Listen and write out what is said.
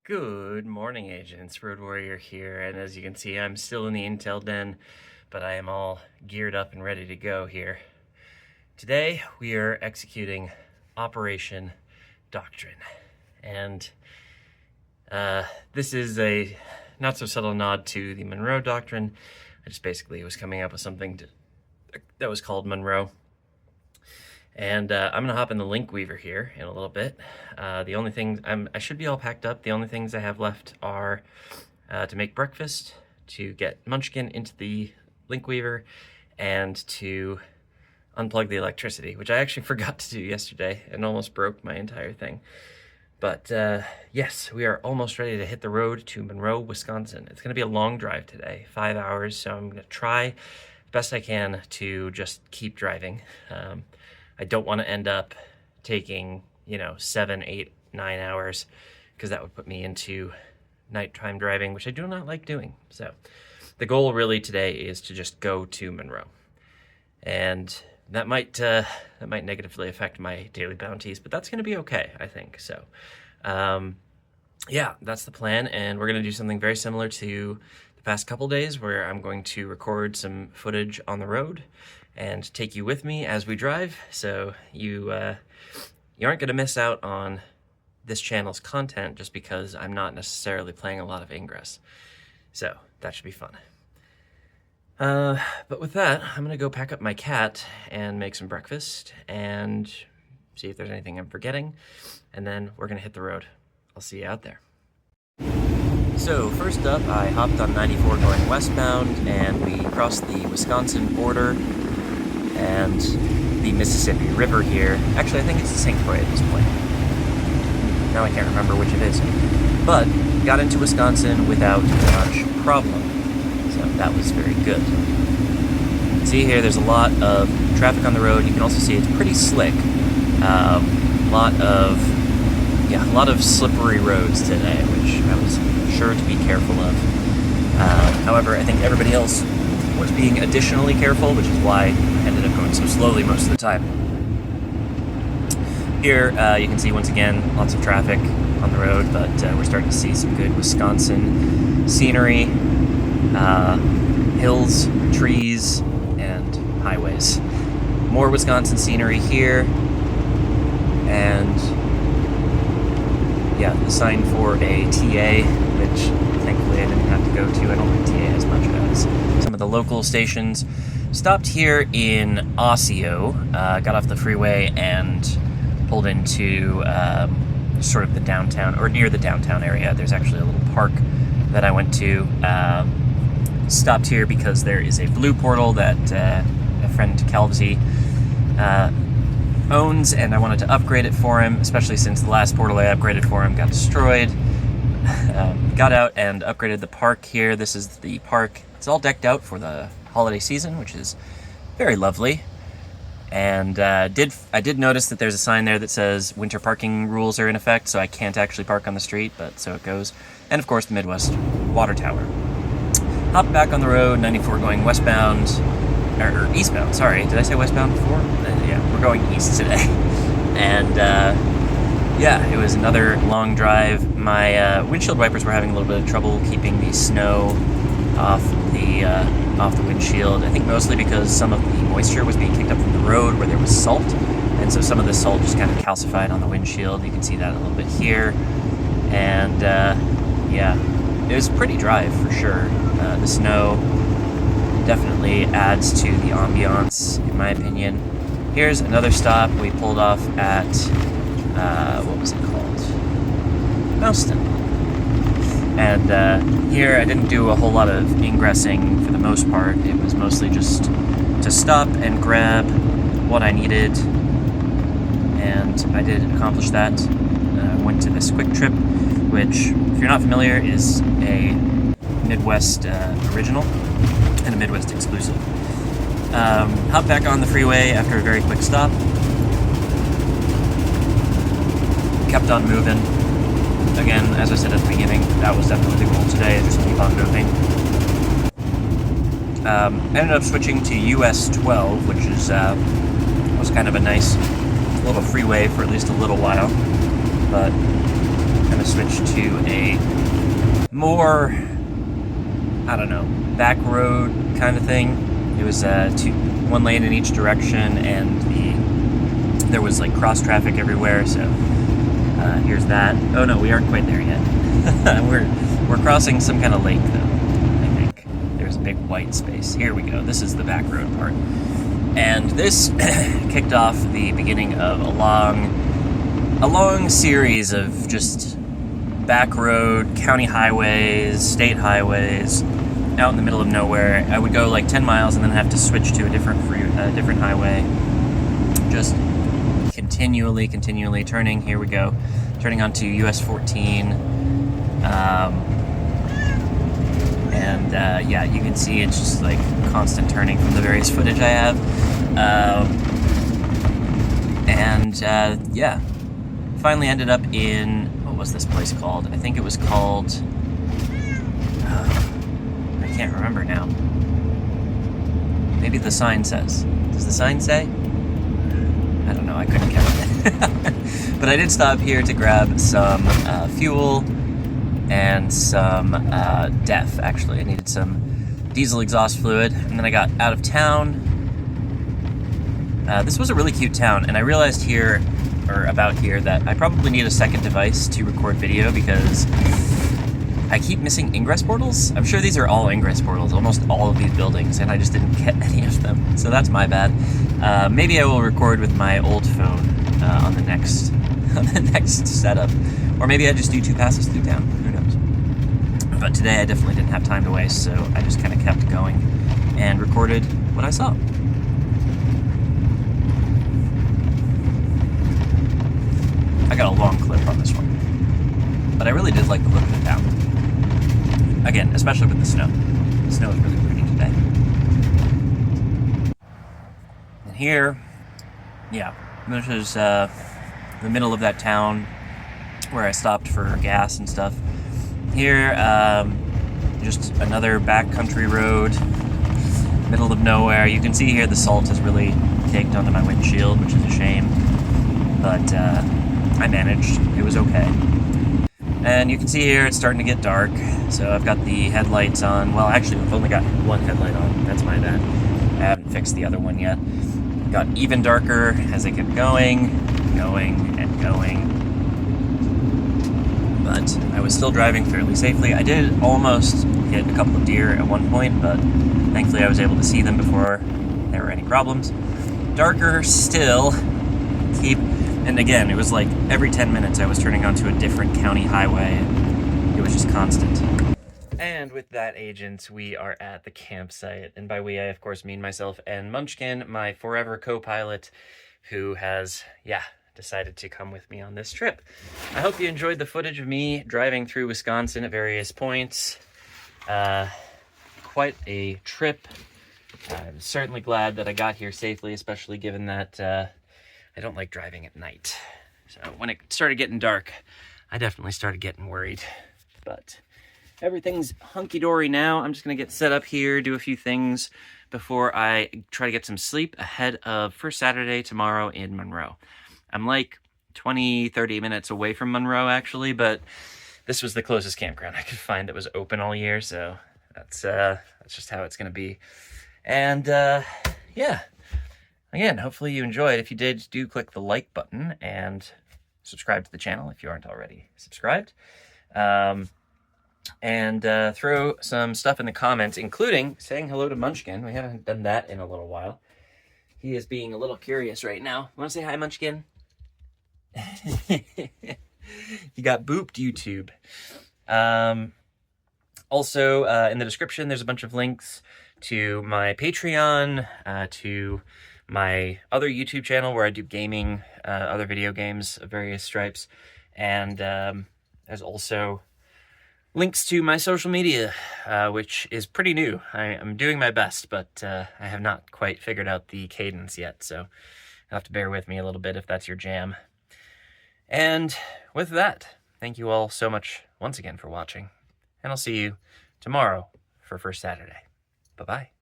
Good morning, agents. Road Warrior here, and as you can see, I'm still in the Intel den, but I am all geared up and ready to go here. Today, we are executing Operation Doctrine, and this is a not-so-subtle nod to the Monroe Doctrine. I just basically was coming up with something that was called Monroe. And I'm gonna hop in the link weaver here in a little bit. The only thing, I should be all packed up. The only things I have left are to make breakfast, to get Munchkin into the link weaver, and to unplug the electricity, which I actually forgot to do yesterday and almost broke my entire thing. But yes, we are almost ready to hit the road to Monroe, Wisconsin. It's gonna be a long drive today, 5 hours, so I'm gonna try the best I can to just keep driving. I don't want to end up taking, 7, 8, 9 hours, because that would put me into nighttime driving, which I do not like doing. So the goal really today is to just go to Monroe. And that might negatively affect my daily bounties, but that's going to be okay, I think. So yeah, that's the plan. And we're going to do something very similar to the past couple days, where I'm going to record some footage on the road and take you with me as we drive, so you aren't going to miss out on this channel's content just because I'm not necessarily playing a lot of Ingress. So that should be fun. But with that, I'm going to go pack up my cat and make some breakfast and see if there's anything I'm forgetting, and then we're going to hit the road. I'll see you out there. So first up, I hopped on 94 going westbound, and we crossed the Wisconsin border and the Mississippi River here. Actually, I think it's the St. Croix at this point. Now I can't remember which it is. But got into Wisconsin without much problem. So that was very good. See here, there's a lot of traffic on the road. You can also see it's pretty slick. A lot of slippery roads today, which I was sure to be careful of. However, I think everybody else was being additionally careful, which is why I ended up going so slowly most of the time. Here you can see once again lots of traffic on the road, but we're starting to see some good Wisconsin scenery, hills, trees, and highways. More Wisconsin scenery here, and yeah, the sign for a TA, which thankfully I didn't have to go to. I don't like TA as much as some of the local stations. Stopped here in Osseo, got off the freeway and pulled into sort of the downtown, or near the downtown area. There's actually a little park that I went to. Stopped here because there is a blue portal that a friend Calvsey owns, and I wanted to upgrade it for him, especially since the last portal I upgraded for him got destroyed. Got out and upgraded the park here. This is the park. It's all decked out for the holiday season, which is very lovely. And I did notice that there's a sign there that says winter parking rules are in effect, so I can't actually park on the street, but so it goes. And of course the Midwest Water Tower. Hopped back on the road, 94 going westbound, or eastbound, sorry, did I say westbound before? Yeah, we're going east today. And yeah, it was another long drive. My windshield wipers were having a little bit of trouble keeping the snow off the windshield. I think mostly because some of the moisture was being kicked up from the road where there was salt, and so some of the salt just kind of calcified on the windshield. You can see that a little bit here. And yeah, it was a pretty drive for sure. The snow definitely adds to the ambiance, in my opinion. Here's another stop. We pulled off at what was it called? Mouston. And here I didn't do a whole lot of ingressing for the most part. It was mostly just to stop and grab what I needed, and I did accomplish that. Went to this Quick Trip, which, if you're not familiar, is a Midwest original and a Midwest exclusive. Hopped back on the freeway after a very quick stop. Kept on moving. Again, as I said at the beginning, that was definitely the goal today, just keep on moving. Ended up switching to US 12, which is was kind of a nice little freeway for at least a little while, but kind of to switch to a more, I don't know, back road kind of thing. It was one lane in each direction, and there was like cross traffic everywhere. So here's that. Oh no, we aren't quite there yet. we're crossing some kind of lake though. I think there's a big white space. Here we go. This is the back road part, and this kicked off the beginning of a long series of just back road, county highways, state highways, out in the middle of nowhere. I would go like 10 miles and then have to switch to a different highway. Just continually turning. Here we go. Turning onto US 14. Yeah, you can see it's just like constant turning from the various footage I have. Yeah. Finally ended up in, what was this place called? I think it was called, I can't remember now. Maybe the sign says. Does the sign say? I don't know, I couldn't count it. But I did stop here to grab some fuel and some DEF, actually. I needed some diesel exhaust fluid, and then I got out of town. This was a really cute town, and I realized about here that I probably need a second device to record video because I keep missing Ingress portals. I'm sure these are all Ingress portals, almost all of these buildings, and I just didn't get any of them. So that's my bad. Maybe I will record with my old phone on the next setup. Or maybe I just do 2 passes through town, who knows. But today I definitely didn't have time to waste, so I just kind of kept going and recorded what I saw. I got a long clip on this one, but I really did like the look of the town. Again, especially with the snow. The snow is really pretty today. And here, yeah, this is the middle of that town where I stopped for gas and stuff. Here, just another backcountry road, middle of nowhere. You can see here the salt has really caked onto my windshield, which is a shame, but I managed. It was okay. And you can see here it's starting to get dark, so I've got the headlights on. Well, actually, I've only got one headlight on. That's my bad. I haven't fixed the other one yet. Got even darker as I kept going, and going. But I was still driving fairly safely. I did almost hit a couple of deer at one point, but thankfully I was able to see them before there were any problems. Darker still. And again, it was like every 10 minutes I was turning onto a different county highway. It was just constant. And with that, agents, we are at the campsite. And by we, I of course mean myself and Munchkin, my forever co-pilot, who has, decided to come with me on this trip. I hope you enjoyed the footage of me driving through Wisconsin at various points. Quite a trip. I'm certainly glad that I got here safely, especially given that I don't like driving at night. So when it started getting dark, I definitely started getting worried. But everything's hunky-dory now. I'm just going to get set up here, do a few things before I try to get some sleep ahead of First Saturday tomorrow in Monroe. I'm like 20-30 minutes away from Monroe, actually, but this was the closest campground I could find that was open all year, so that's just how it's going to be. And yeah. Again, hopefully you enjoyed. If you did, do click the like button and subscribe to the channel if you aren't already subscribed. And throw some stuff in the comments, including saying hello to Munchkin. We haven't done that in a little while. He is being a little curious right now. Want to say hi, Munchkin? You got booped, YouTube. Also, in the description, there's a bunch of links to my Patreon, to my other YouTube channel where I do gaming, other video games of various stripes, and there's also links to my social media, which is pretty new. I'm doing my best, but I have not quite figured out the cadence yet, so you'll have to bear with me a little bit if that's your jam. And with that, thank you all so much once again for watching, and I'll see you tomorrow for First Saturday. Bye-bye.